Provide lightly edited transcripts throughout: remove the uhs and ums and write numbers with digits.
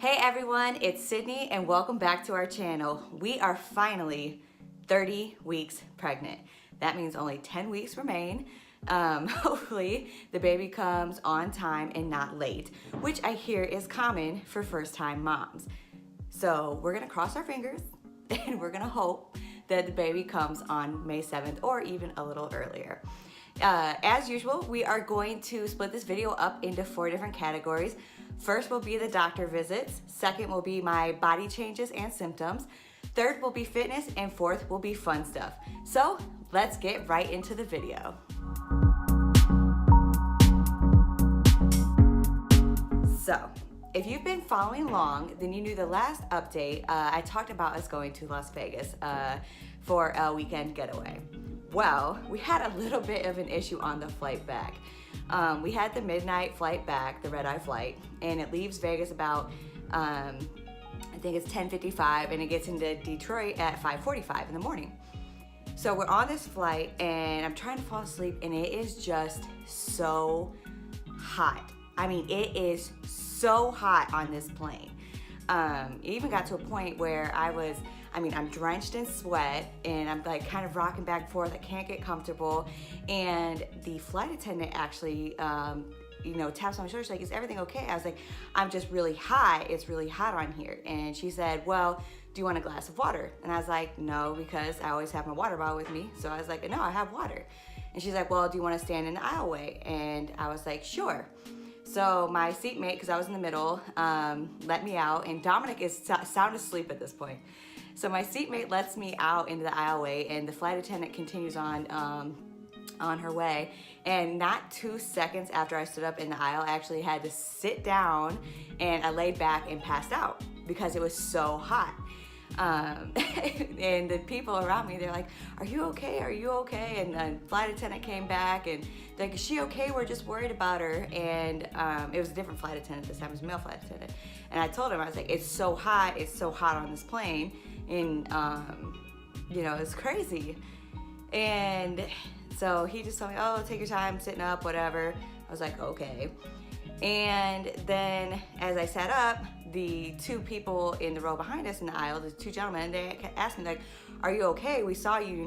Hey everyone, it's Sydney and welcome back to our channel. We are finally 30 weeks pregnant. That means only 10 weeks remain. Hopefully the baby comes on time and not late, which I hear is common for first-time moms. So we're gonna cross our fingers and we're gonna hope that the baby comes on May 7th or even a little earlier. As usual, we are going to split this video up into 4 different categories. First will be the doctor visits, second will be my body changes and symptoms, third will be fitness, and fourth will be fun stuff. So let's get right into the video. So if you've been following along, then you knew the last update, I talked about us going to Las Vegas for a weekend getaway. Well, we had a little bit of an issue on the flight back. We had the midnight flight back, the red-eye flight, and it leaves Vegas about, I think it's 10:55, and it gets into Detroit at 5:45 in the morning. So we're on this flight, and I'm trying to fall asleep, and it is just so hot. I mean, it is so hot on this plane. It even got to a point where I'm drenched in sweat and I'm like kind of rocking back and forth. I can't get comfortable. And the flight attendant actually, taps on my shoulder. She's like, "Is everything okay?" I was like, "I'm just really hot. It's really hot on here." And she said, "Well, do you want a glass of water?" And I was like, "No, because I always have my water bottle with me." So I was like, "No, I have water." And she's like, "Well, do you want to stand in the aisleway?" And I was like, "Sure." So my seatmate, because I was in the middle, let me out, and Dominic is sound asleep at this point. So my seatmate lets me out into the aisleway, and the flight attendant continues on her way. And not 2 seconds after I stood up in the aisle, I actually had to sit down, and I laid back and passed out because it was so hot. And the people around me, they're like, "Are you okay? Are you okay?" And the flight attendant came back and they're like, "Is she okay? We're just worried about her." And it was a different flight attendant this time. It was a male flight attendant. And I told him, I was like, "It's so hot on this plane." And it's crazy. And so he just told me, "Oh, take your time, sitting up, whatever." I was like, "Okay." And then as I sat up, the 2 people in the row behind us in the aisle, the 2 gentlemen, they asked me like, "Are you okay? We saw you,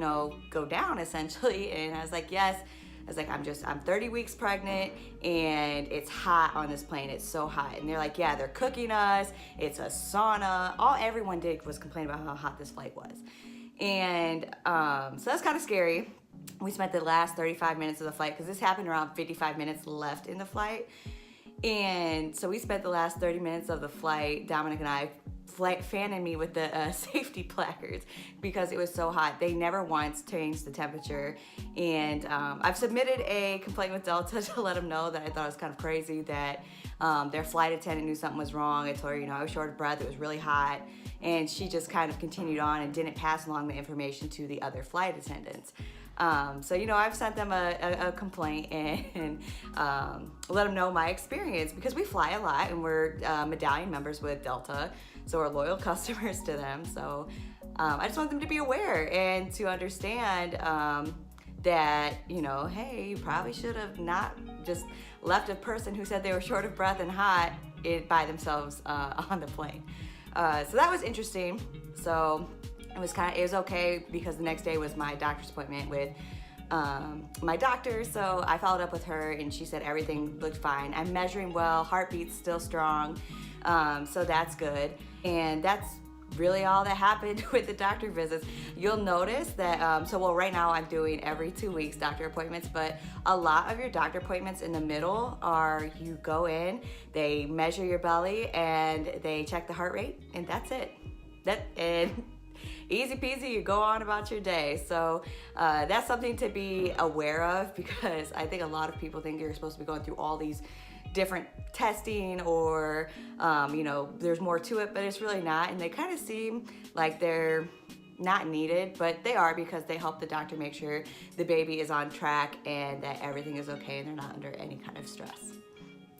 go down essentially." And I was like, "Yes." I was like, I'm 30 weeks pregnant and it's hot on this plane. It's so hot." And they're like, "Yeah, they're cooking us. It's a sauna." All everyone did was complain about how hot this flight was. And so that's kind of scary. We spent the last 35 minutes of the flight, because this happened around 55 minutes left in the flight. And so we spent the last 30 minutes of the flight, Dominic and I, fanning me with the safety placards because it was so hot. They never once changed the temperature. And I've submitted a complaint with Delta to let them know that I thought it was kind of crazy that their flight attendant knew something was wrong. I told her, I was short of breath, it was really hot. And she just kind of continued on and didn't pass along the information to the other flight attendants. So I've sent them a complaint and let them know my experience, because we fly a lot and we're medallion members with Delta, so we're loyal customers to them. So I just want them to be aware and to understand that, hey, you probably should have not just left a person who said they were short of breath and hot by themselves on the plane. So that was interesting. So it was okay, because the next day was my doctor's appointment with my doctor. So I followed up with her and she said everything looked fine. I'm measuring well, heartbeat's still strong. So that's good. And that's really all that happened with the doctor visits. You'll notice that, right now I'm doing every 2 weeks doctor appointments, but a lot of your doctor appointments in the middle are, you go in, they measure your belly and they check the heart rate, and that's it. And easy peasy, you go on about your day. So that's something to be aware of, because I think a lot of people think you're supposed to be going through all these different testing or there's more to it, but it's really not. And they kind of seem like they're not needed, but they are, because they help the doctor make sure the baby is on track and that everything is okay and they're not under any kind of stress.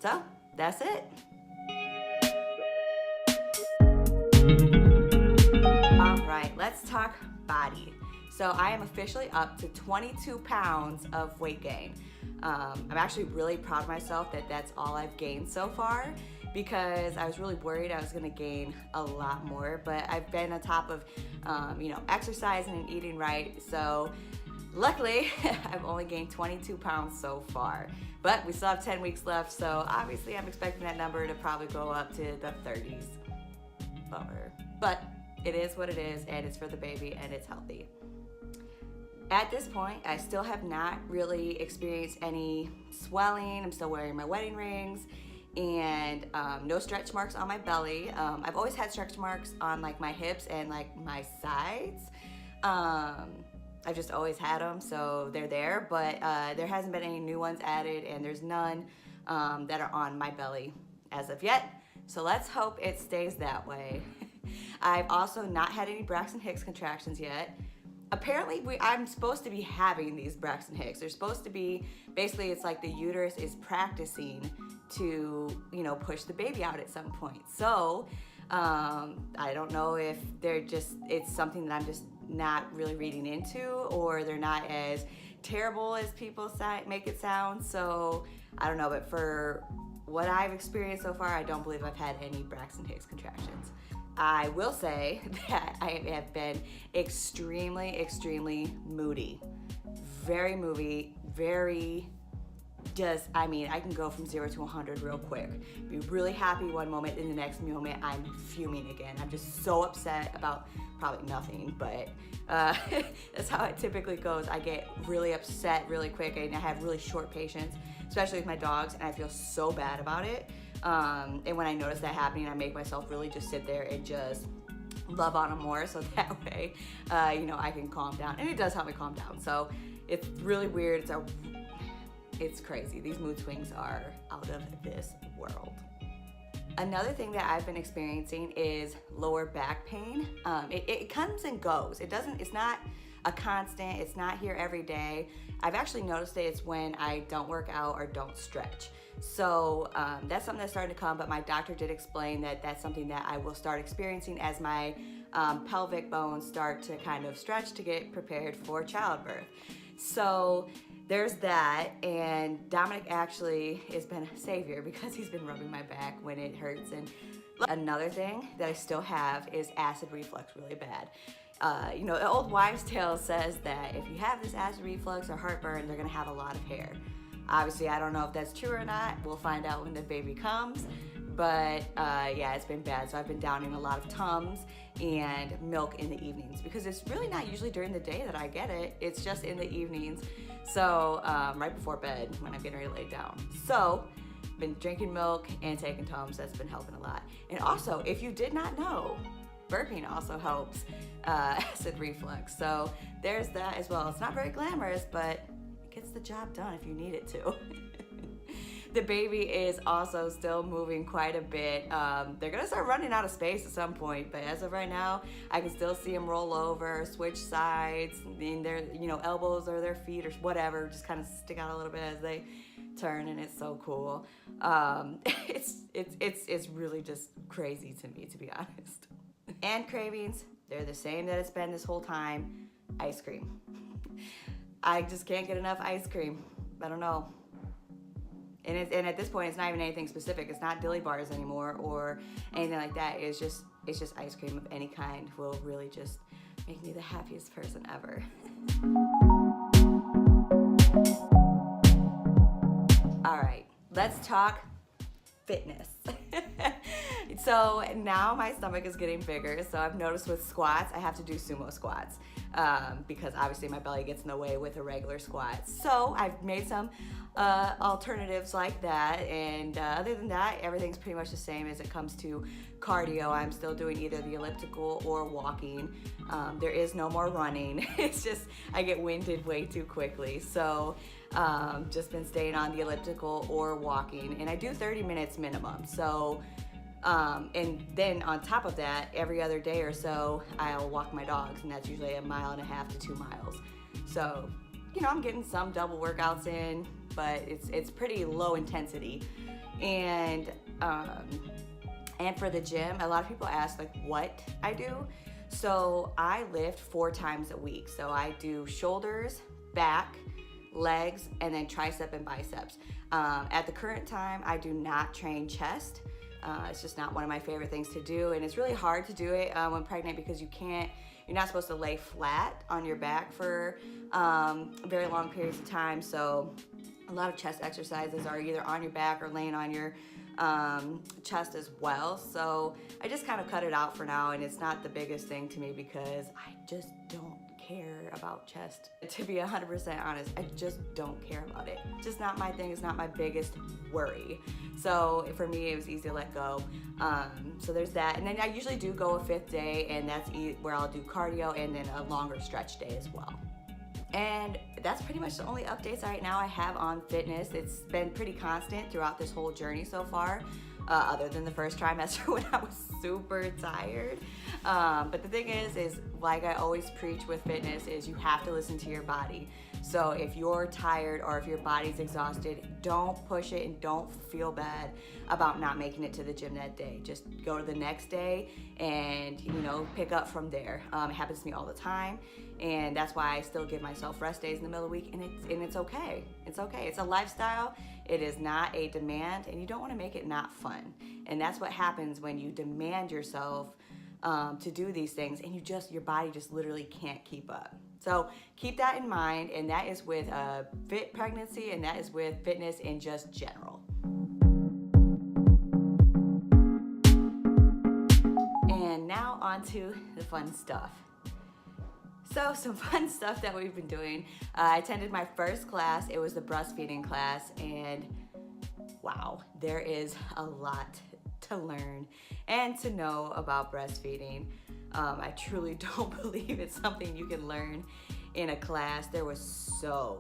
So that's it. All right, let's talk body. So I am officially up to 22 pounds of weight gain. I'm actually really proud of myself that that's all I've gained so far. because I was really worried I was gonna gain a lot more, but I've been on top of, exercising and eating right. So luckily, I've only gained 22 pounds so far, but we still have 10 weeks left. So obviously I'm expecting that number to probably go up to the 30s. Bummer. But it is what it is, and it's for the baby, and it's healthy. At this point, I still have not really experienced any swelling. I'm still wearing my wedding rings, and no stretch marks on my belly. I've always had stretch marks on like my hips and like my sides. I've just always had them, so they're there, but there hasn't been any new ones added, and there's none that are on my belly as of yet. So let's hope it stays that way. I've also not had any Braxton Hicks contractions yet. Apparently, I'm supposed to be having these Braxton Hicks. They're supposed to be, basically it's like the uterus is practicing to, push the baby out at some point. So, I don't know if it's something that I'm just not really reading into, or they're not as terrible as people make it sound. So, I don't know, but for what I've experienced so far, I don't believe I've had any Braxton Hicks contractions. I will say that I have been extremely, extremely moody. Very moody, I can go from 0 to 100 real quick. Be really happy one moment, in the next moment I'm fuming again. I'm just so upset about probably nothing, but that's how it typically goes. I get really upset really quick, and I have really short patience, especially with my dogs, and I feel so bad about it. And when I notice that happening, I make myself really just sit there and just love on them more, so that way, I can calm down. And it does help me calm down. So it's really weird. It's crazy. These mood swings are out of this world. Another thing that I've been experiencing is lower back pain. It comes and goes. It's not a constant. It's not here every day. I've actually noticed that it's when I don't work out or don't stretch. So that's something that's starting to come, but my doctor did explain that that's something that I will start experiencing as my pelvic bones start to kind of stretch to get prepared for childbirth. So there's that, and Dominic actually has been a savior because he's been rubbing my back when it hurts. And another thing that I still have is acid reflux really bad. The old wives' tale says that if you have this acid reflux or heartburn, they're gonna have a lot of hair. Obviously, I don't know if that's true or not. We'll find out when the baby comes. But it's been bad. So I've been downing a lot of Tums and milk in the evenings, because it's really not usually during the day that I get it. It's just in the evenings. So right before bed when I'm getting ready to lay down. So I've been drinking milk and taking Tums. That's been helping a lot. And also, if you did not know, burping also helps acid reflux. So there's that as well. It's not very glamorous, but it gets the job done if you need it to. The baby is also still moving quite a bit. They're gonna start running out of space at some point, but as of right now, I can still see them roll over, switch sides, and their elbows or their feet or whatever just kind of stick out a little bit as they turn, and it's so cool. It's really just crazy to me, to be honest. And cravings, they're the same that it's been this whole time. Ice cream. I just can't get enough ice cream. I don't know. And at this point, it's not even anything specific. It's not dilly bars anymore or anything like that. It's just ice cream of any kind will really just make me the happiest person ever. All right, let's talk fitness. So now my stomach is getting bigger. So I've noticed with squats, I have to do sumo squats because obviously my belly gets in the way with a regular squat. So I've made some alternatives like that. And other than that, everything's pretty much the same as it comes to cardio. I'm still doing either the elliptical or walking. There is no more running. It's just, I get winded way too quickly. So just been staying on the elliptical or walking, and I do 30 minutes minimum. So and then on top of that, every other day or so, I'll walk my dogs, and that's usually 1.5 miles to 2 miles. So, I'm getting some double workouts in, but it's pretty low intensity. And for the gym, a lot of people ask like what I do. So I lift 4 times a week. So I do shoulders, back, legs, and then tricep and biceps. At the current time, I do not train chest. It's just not one of my favorite things to do, and it's really hard to do it when pregnant because you're not supposed to lay flat on your back for very long periods of time. So a lot of chest exercises are either on your back or laying on your chest as well. So I just kind of cut it out for now, and it's not the biggest thing to me because I just don't care about chest. To be 100% honest, I just don't care about it. It's just not my thing. It's not my biggest worry. So for me, it was easy to let go. So there's that. And then I usually do go a 5th day, and that's where I'll do cardio and then a longer stretch day as well. And that's pretty much the only updates right now I have on fitness. It's been pretty constant throughout this whole journey so far, other than the first trimester when I was super tired. But the thing is like I always preach with fitness, is you have to listen to your body. So if you're tired or if your body's exhausted, don't push it and don't feel bad about not making it to the gym that day. Just go to the next day and, pick up from there. It happens to me all the time, and that's why I still give myself rest days in the middle of the week, and it's okay. It's okay. It's a lifestyle. It is not a demand, and you don't want to make it not fun. And that's what happens when you demand yourself to do these things, and your body just literally can't keep up. So keep that in mind, and that is with a fit pregnancy, and that is with fitness in just general. And now on to the fun stuff. So some fun stuff that we've been doing. I attended my first class. It was the breastfeeding class, and wow, there is a lot to learn and to know about breastfeeding. I truly don't believe it's something you can learn in a class. There was so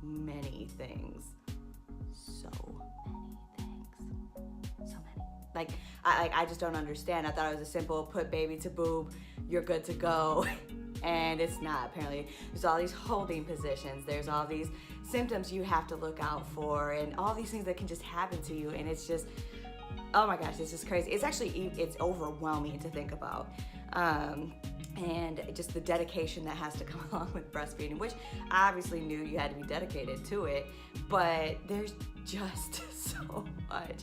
many things. So many. I just don't understand. I thought it was a simple put baby to boob, you're good to go. And it's not. Apparently there's all these holding positions, there's all these symptoms you have to look out for, and all these things that can just happen to you, and it's just, oh my gosh, this is crazy. It's overwhelming to think about. And just the dedication that has to come along with breastfeeding, which I obviously knew you had to be dedicated to it, but there's just so much.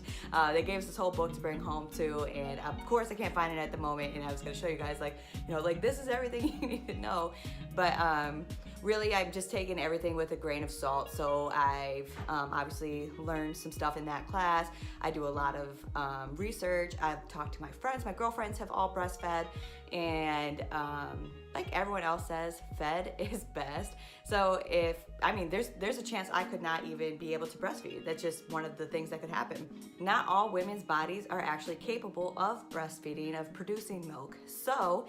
They gave us this whole book to bring home too, and of course I can't find it at the moment, and I was gonna show you guys this is everything you need to know, but really I've just taken everything with a grain of salt. So I've obviously learned some stuff in that class. I do a lot of research. I've talked to my friends. My girlfriends have all breastfed, and like everyone else says, fed is best. So there's a chance I could not even be able to breastfeed. That's just one of the things that could happen. Not all women's bodies are actually capable of breastfeeding, of producing milk. So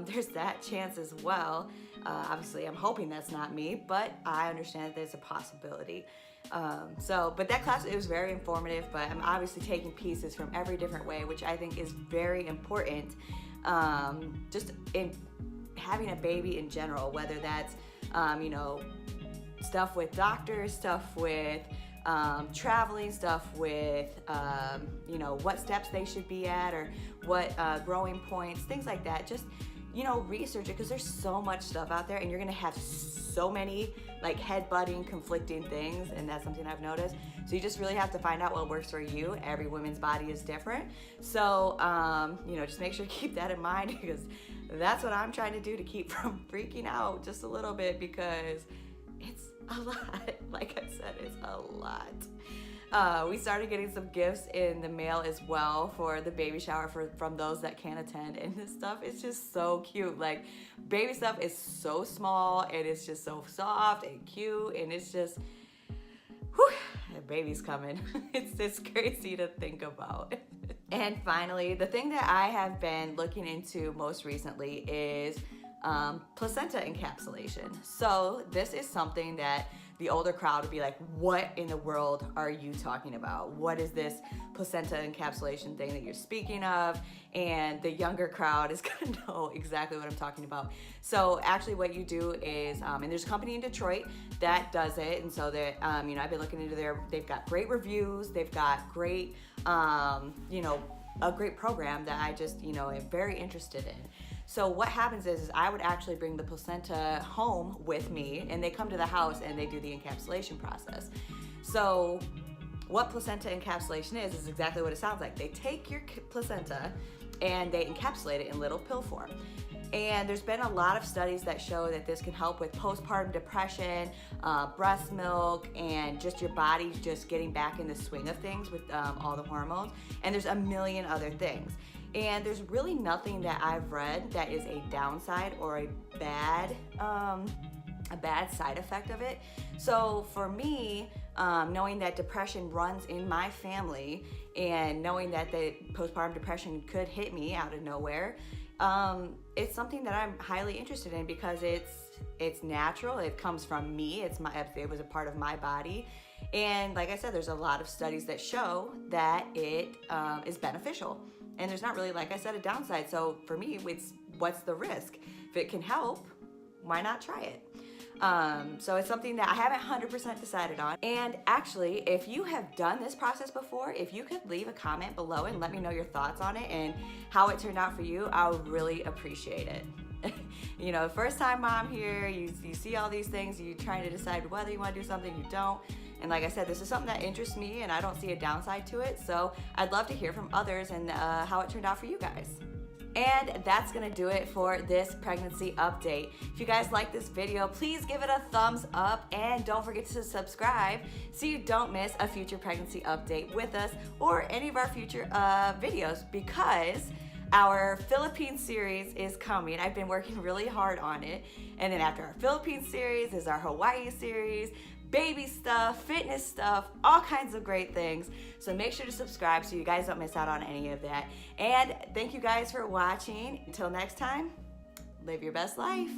there's that chance as well. Obviously, I'm hoping that's not me, but I understand that there's a possibility. But that class, it was very informative, but I'm obviously taking pieces from every different way, which I think is very important, just in having a baby in general, whether that's, stuff with doctors, stuff with traveling, stuff with, what steps they should be at, or what growing points, things like that. Just, research it, because there's so much stuff out there, and you're gonna have so many head-butting, conflicting things, and that's something I've noticed. So you just really have to find out what works for you. Every woman's body is different. So, just make sure to keep that in mind, because that's what I'm trying to do to keep from freaking out just a little bit, because it's a lot. Like I said, it's a lot. We started getting some gifts in the mail as well for the baby shower from those that can't attend, and this stuff is just so cute. Baby stuff is so small, and it's just so soft and cute, and it's just, whew, the baby's coming. It's crazy to think about. And finally, the thing that I have been looking into most recently is placenta encapsulation. So this is something that the older crowd would be like, what in the world are you talking about? What is this placenta encapsulation thing that you're speaking of? And the younger crowd is gonna know exactly what I'm talking about. So actually what you do is, and there's a company in Detroit that does it, and so that, I've been looking into they've got great reviews, they've got great, a great program that I just, am very interested in. So what happens is I would actually bring the placenta home with me, and they come to the house and they do the encapsulation process. So what placenta encapsulation is exactly what it sounds like. They take your placenta and they encapsulate it in little pill form. And there's been a lot of studies that show that this can help with postpartum depression, breast milk, and just your body just getting back in the swing of things with all the hormones. And there's a million other things. And there's really nothing that I've read that is a downside or a bad side effect of it. So for me, knowing that depression runs in my family and knowing that the postpartum depression could hit me out of nowhere, it's something that I'm highly interested in because it's natural. It comes from me. It was a part of my body. And like I said, there's a lot of studies that show that it is beneficial. And there's not really, like I said, a downside. So for me, what's the risk? If it can help, why not try it? So it's something that I haven't 100% decided on. And actually, if you have done this process before, if you could leave a comment below and let me know your thoughts on it and how it turned out for you, I would really appreciate it. You know, first time mom here, you see all these things, you're trying to decide whether you want to do something, you don't. And like I said, this is something that interests me and I don't see a downside to it. So I'd love to hear from others and how it turned out for you guys. And that's gonna do it for this pregnancy update. If you guys like this video, please give it a thumbs up and don't forget to subscribe so you don't miss a future pregnancy update with us or any of our future videos, because our Philippines series is coming. I've been working really hard on it. And then after our Philippines series is our Hawaii series, baby stuff, fitness stuff, all kinds of great things. So make sure to subscribe so you guys don't miss out on any of that. And thank you guys for watching. Until next time, live your best life.